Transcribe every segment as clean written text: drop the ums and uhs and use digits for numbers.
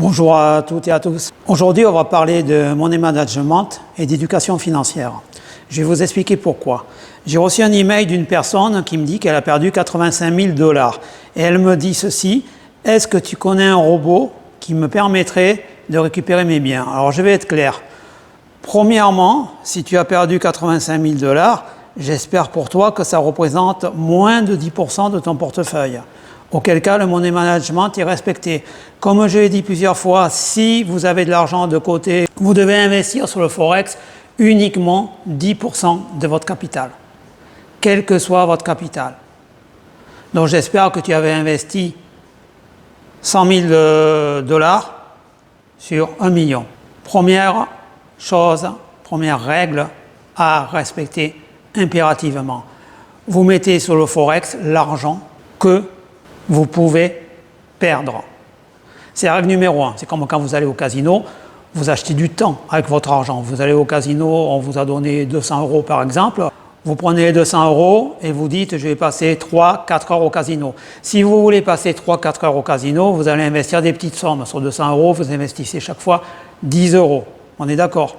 Bonjour à toutes et à tous. Aujourd'hui, on va parler de money management et d'éducation financière. Je vais vous expliquer pourquoi. J'ai reçu un email d'une personne qui me dit qu'elle a perdu 85 000 $ et elle me dit ceci: est-ce que tu connais un robot qui me permettrait de récupérer mes biens? Alors je vais être clair. Premièrement, si tu as perdu 85 000 $, j'espère pour toi que ça représente moins de 10% de ton portefeuille. Auquel cas, le money management est respecté. Comme je l'ai dit plusieurs fois, si vous avez de l'argent de côté, vous devez investir sur le Forex uniquement 10% de votre capital, quel que soit votre capital. Donc j'espère que tu avais investi 100 000 $ sur 1 million. Première chose, première règle à respecter impérativement. Vous mettez sur le Forex l'argent que vous pouvez perdre. C'est la règle numéro 1. C'est comme quand vous allez au casino, vous achetez du temps avec votre argent. Vous allez au casino, on vous a donné 200 € par exemple. Vous prenez les 200 € et vous dites: je vais passer 3-4 heures au casino. Si vous voulez passer 3-4 heures au casino, vous allez investir des petites sommes. Sur 200 €, vous investissez chaque fois 10 €. On est d'accord?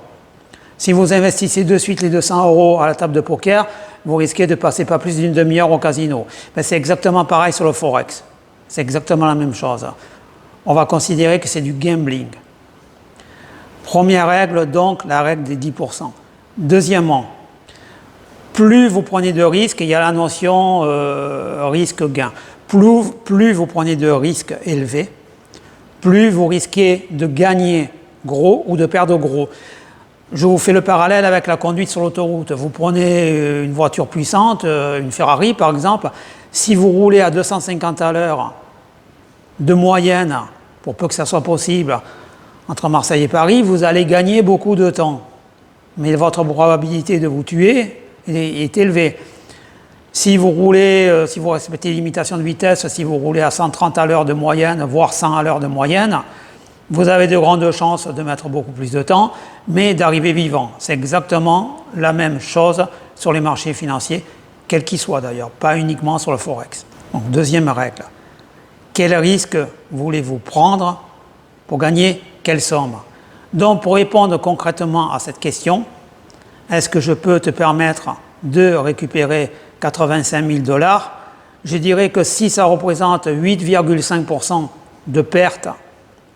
Si vous investissez de suite les 200 € à la table de poker, vous risquez de passer pas plus d'une demi-heure au casino. Mais c'est exactement pareil sur le Forex. C'est exactement la même chose. On va considérer que c'est du gambling. Première règle, donc, la règle des 10%. Deuxièmement, plus vous prenez de risques, il y a la notion risque-gain. Plus vous prenez de risques élevés, plus vous risquez de gagner gros ou de perdre gros. Je vous fais le parallèle avec la conduite sur l'autoroute. Vous prenez une voiture puissante, une Ferrari par exemple. Si vous roulez à 250 à l'heure de moyenne, pour peu que ça soit possible, entre Marseille et Paris, vous allez gagner beaucoup de temps. Mais votre probabilité de vous tuer est élevée. Si vous roulez, si vous respectez les limitations de vitesse, si vous roulez à 130 à l'heure de moyenne, voire 100 à l'heure de moyenne, vous avez de grandes chances de mettre beaucoup plus de temps, mais d'arriver vivant. C'est exactement la même chose sur les marchés financiers, quels qu'ils soient d'ailleurs, pas uniquement sur le Forex. Donc, deuxième règle. Quel risque voulez-vous prendre pour gagner quelle somme? Donc, pour répondre concrètement à cette question, est-ce que je peux te permettre de récupérer 85 000 $? Je dirais que si ça représente 8,5% de perte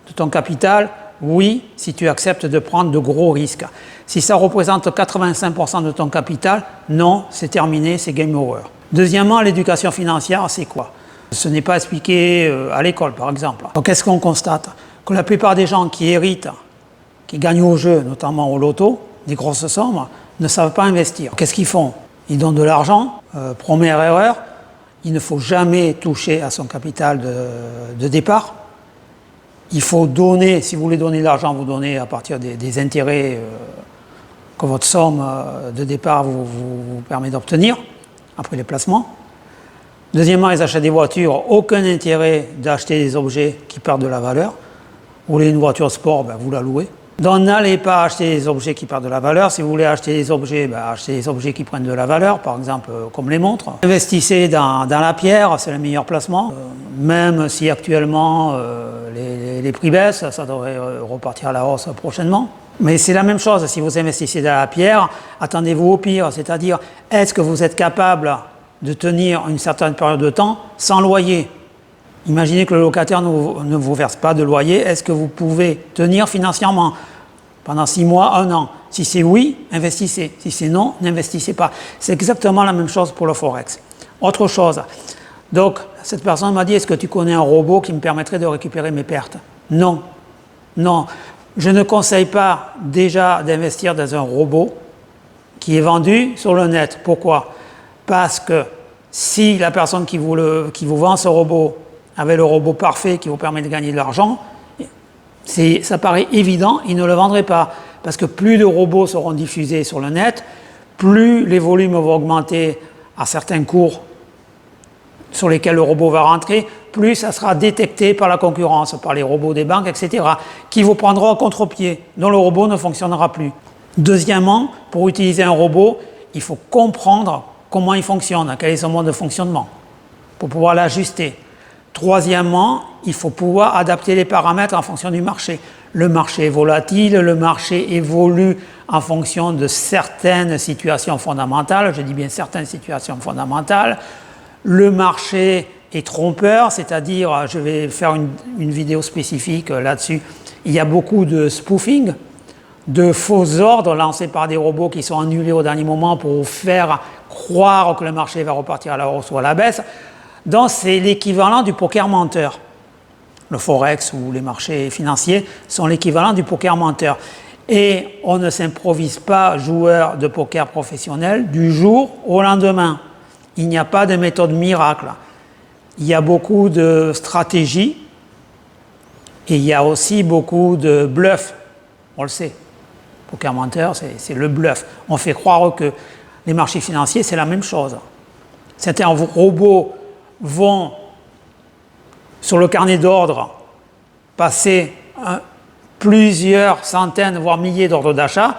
de ton capital, oui, si tu acceptes de prendre de gros risques. Si ça représente 85% de ton capital, non, c'est terminé, c'est game over. Deuxièmement, l'éducation financière, c'est quoi? Ce n'est pas expliqué à l'école, par exemple. Donc, qu'est-ce qu'on constate? Que la plupart des gens qui héritent, qui gagnent au jeu, notamment au loto, des grosses sommes, ne savent pas investir. Qu'est-ce qu'ils font? Ils donnent de l'argent. Première erreur, il ne faut jamais toucher à son capital de départ. Il faut donner, si vous voulez donner de l'argent, vous donnez à partir des intérêts que votre somme de départ vous permet d'obtenir, après les placements. Deuxièmement, les achats des voitures, aucun intérêt d'acheter des objets qui perdent de la valeur. Vous voulez une voiture sport, vous la louez. Donc n'allez pas acheter des objets qui perdent de la valeur. Si vous voulez acheter des objets, achetez des objets qui prennent de la valeur, par exemple comme les montres. Investissez dans la pierre, c'est le meilleur placement. Même si actuellement les prix baissent, ça devrait repartir à la hausse prochainement. Mais c'est la même chose, si vous investissez dans la pierre, attendez-vous au pire, c'est-à-dire est-ce que vous êtes capable de tenir une certaine période de temps sans loyer? Imaginez que le locataire ne vous verse pas de loyer, est-ce que vous pouvez tenir financièrement pendant 6 mois, 1 an? Si c'est oui, investissez. Si c'est non, n'investissez pas. C'est exactement la même chose pour le Forex. Autre chose, donc cette personne m'a dit: est-ce que tu connais un robot qui me permettrait de récupérer mes pertes? Non, non. Je ne conseille pas déjà d'investir dans un robot qui est vendu sur le net. Pourquoi? Parce que si la personne qui vous vend ce robot avait le robot parfait qui vous permet de gagner de l'argent, ça paraît évident, il ne le vendrait pas. Parce que plus de robots seront diffusés sur le net, plus les volumes vont augmenter à certains cours sur lesquels le robot va rentrer, plus ça sera détecté par la concurrence, par les robots des banques, etc., qui vous prendront à contre-pied, dont le robot ne fonctionnera plus. Deuxièmement, pour utiliser un robot, il faut comprendre comment il fonctionne, quel est son mode de fonctionnement, pour pouvoir l'ajuster. Troisièmement, il faut pouvoir adapter les paramètres en fonction du marché. Le marché est volatile, le marché évolue en fonction de certaines situations fondamentales, je dis bien certaines situations fondamentales. Le marché est trompeur, c'est-à-dire, je vais faire une vidéo spécifique là-dessus, il y a beaucoup de spoofing, de faux ordres lancés par des robots qui sont annulés au dernier moment pour vous faire croire que le marché va repartir à la hausse ou à la baisse. Donc c'est l'équivalent du poker menteur. Le forex ou les marchés financiers sont l'équivalent du poker menteur. Et on ne s'improvise pas joueur de poker professionnel du jour au lendemain. Il n'y a pas de méthode miracle. Il y a beaucoup de stratégies et il y a aussi beaucoup de bluff. On le sait. Poker menteur, c'est le bluff. On fait croire que les marchés financiers, c'est la même chose. Certains robots vont sur le carnet d'ordre passer plusieurs centaines, voire milliers d'ordres d'achat.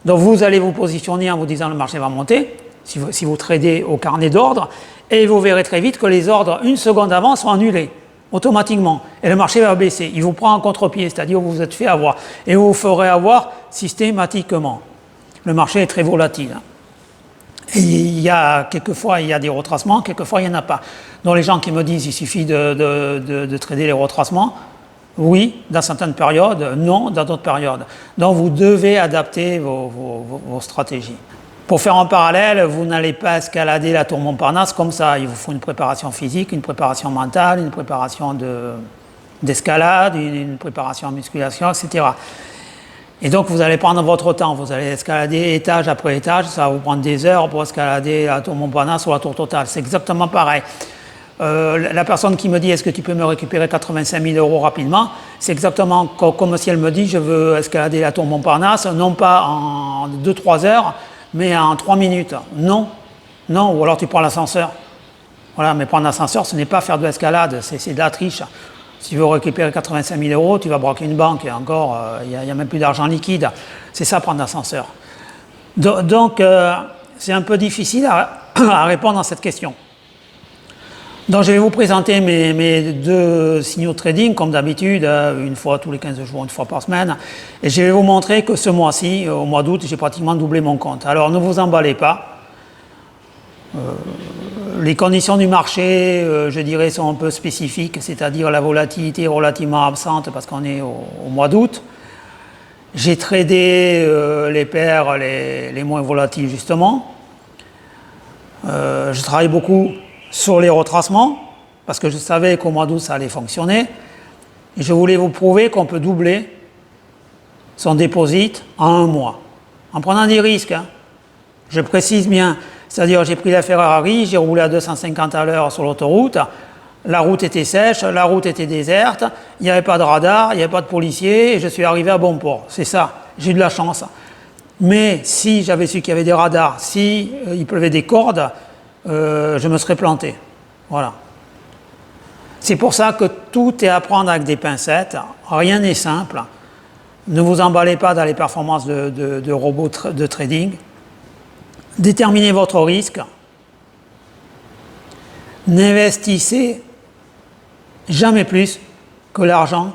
Donc vous allez vous positionner en vous disant le marché va monter, si vous tradez au carnet d'ordre, et vous verrez très vite que les ordres, une seconde avant, sont annulés automatiquement. Et le marché va baisser. Il vous prend en contre-pied, c'est-à-dire que vous vous êtes fait avoir. Et vous vous ferez avoir systématiquement. Le marché est très volatile. Et quelquefois, il y a des retracements, quelquefois, il n'y en a pas. Donc les gens qui me disent qu'il suffit de trader les retracements, oui, dans certaines périodes, non, dans d'autres périodes. Donc vous devez adapter vos stratégies. Pour faire un parallèle, vous n'allez pas escalader la tour Montparnasse comme ça. Il vous faut une préparation physique, une préparation mentale, une préparation d'escalade, une préparation en musculation, etc. Et donc vous allez prendre votre temps, vous allez escalader étage après étage, ça va vous prendre des heures pour escalader la tour Montparnasse ou la tour Total. C'est exactement pareil. La personne qui me dit est-ce que tu peux me récupérer 85 000 € rapidement, c'est exactement comme si elle me dit je veux escalader la tour Montparnasse, non pas en 2-3 heures, mais en 3 minutes. Non, non, ou alors tu prends l'ascenseur. Voilà, mais prendre l'ascenseur, ce n'est pas faire de l'escalade, c'est de la triche. Si tu veux récupérer 85 000 €, tu vas braquer une banque et encore, il n'y a même plus d'argent liquide. C'est ça, prendre l'ascenseur. Donc, c'est un peu difficile à répondre à cette question. Donc, je vais vous présenter mes deux signaux de trading, comme d'habitude, une fois tous les 15 jours, une fois par semaine. Et je vais vous montrer que ce mois-ci, au mois d'août, j'ai pratiquement doublé mon compte. Alors, ne vous emballez pas. Les conditions du marché, je dirais, sont un peu spécifiques, c'est-à-dire la volatilité est relativement absente parce qu'on est au mois d'août. J'ai tradé les paires les moins volatiles, justement. Je travaille beaucoup sur les retracements parce que je savais qu'au mois d'août, ça allait fonctionner. Et je voulais vous prouver qu'on peut doubler son déposit en un mois, en prenant des risques. Hein. Je précise bien. C'est-à-dire, j'ai pris la Ferrari, j'ai roulé à 250 à l'heure sur l'autoroute, la route était sèche, la route était déserte, il n'y avait pas de radar, il n'y avait pas de policiers, et je suis arrivé à bon port. C'est ça, j'ai eu de la chance. Mais si j'avais su qu'il y avait des radars, si il pleuvait des cordes, je me serais planté. Voilà. C'est pour ça que tout est à prendre avec des pincettes, rien n'est simple. Ne vous emballez pas dans les performances de robots de trading. Déterminez votre risque. N'investissez jamais plus que l'argent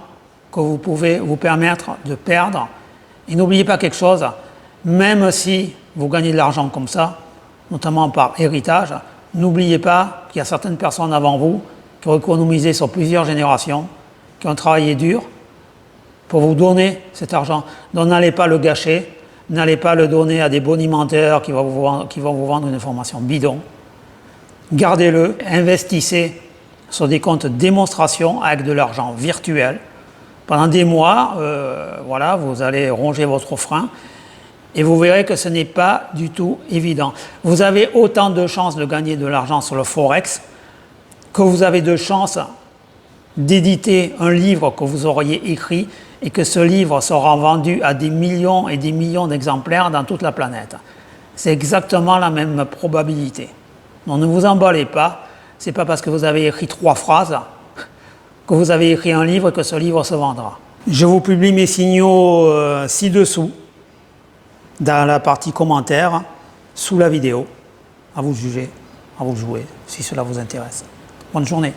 que vous pouvez vous permettre de perdre. Et n'oubliez pas quelque chose, même si vous gagnez de l'argent comme ça, notamment par héritage, n'oubliez pas qu'il y a certaines personnes avant vous qui ont économisé sur plusieurs générations, qui ont travaillé dur pour vous donner cet argent. Donc n'allez pas le gâcher. N'allez pas le donner à des bonimenteurs qui vont vous vendre une information bidon. Gardez-le, investissez sur des comptes démonstration avec de l'argent virtuel. Pendant des mois, voilà, vous allez ronger votre frein et vous verrez que ce n'est pas du tout évident. Vous avez autant de chances de gagner de l'argent sur le Forex que vous avez de chances d'éditer un livre que vous auriez écrit et que ce livre sera vendu à des millions et des millions d'exemplaires dans toute la planète. C'est exactement la même probabilité. Donc ne vous emballez pas, ce n'est pas parce que vous avez écrit 3 phrases que vous avez écrit un livre et que ce livre se vendra. Je vous publie mes signaux ci-dessous, dans la partie commentaires, sous la vidéo. À vous de juger, à vous de jouer, si cela vous intéresse. Bonne journée.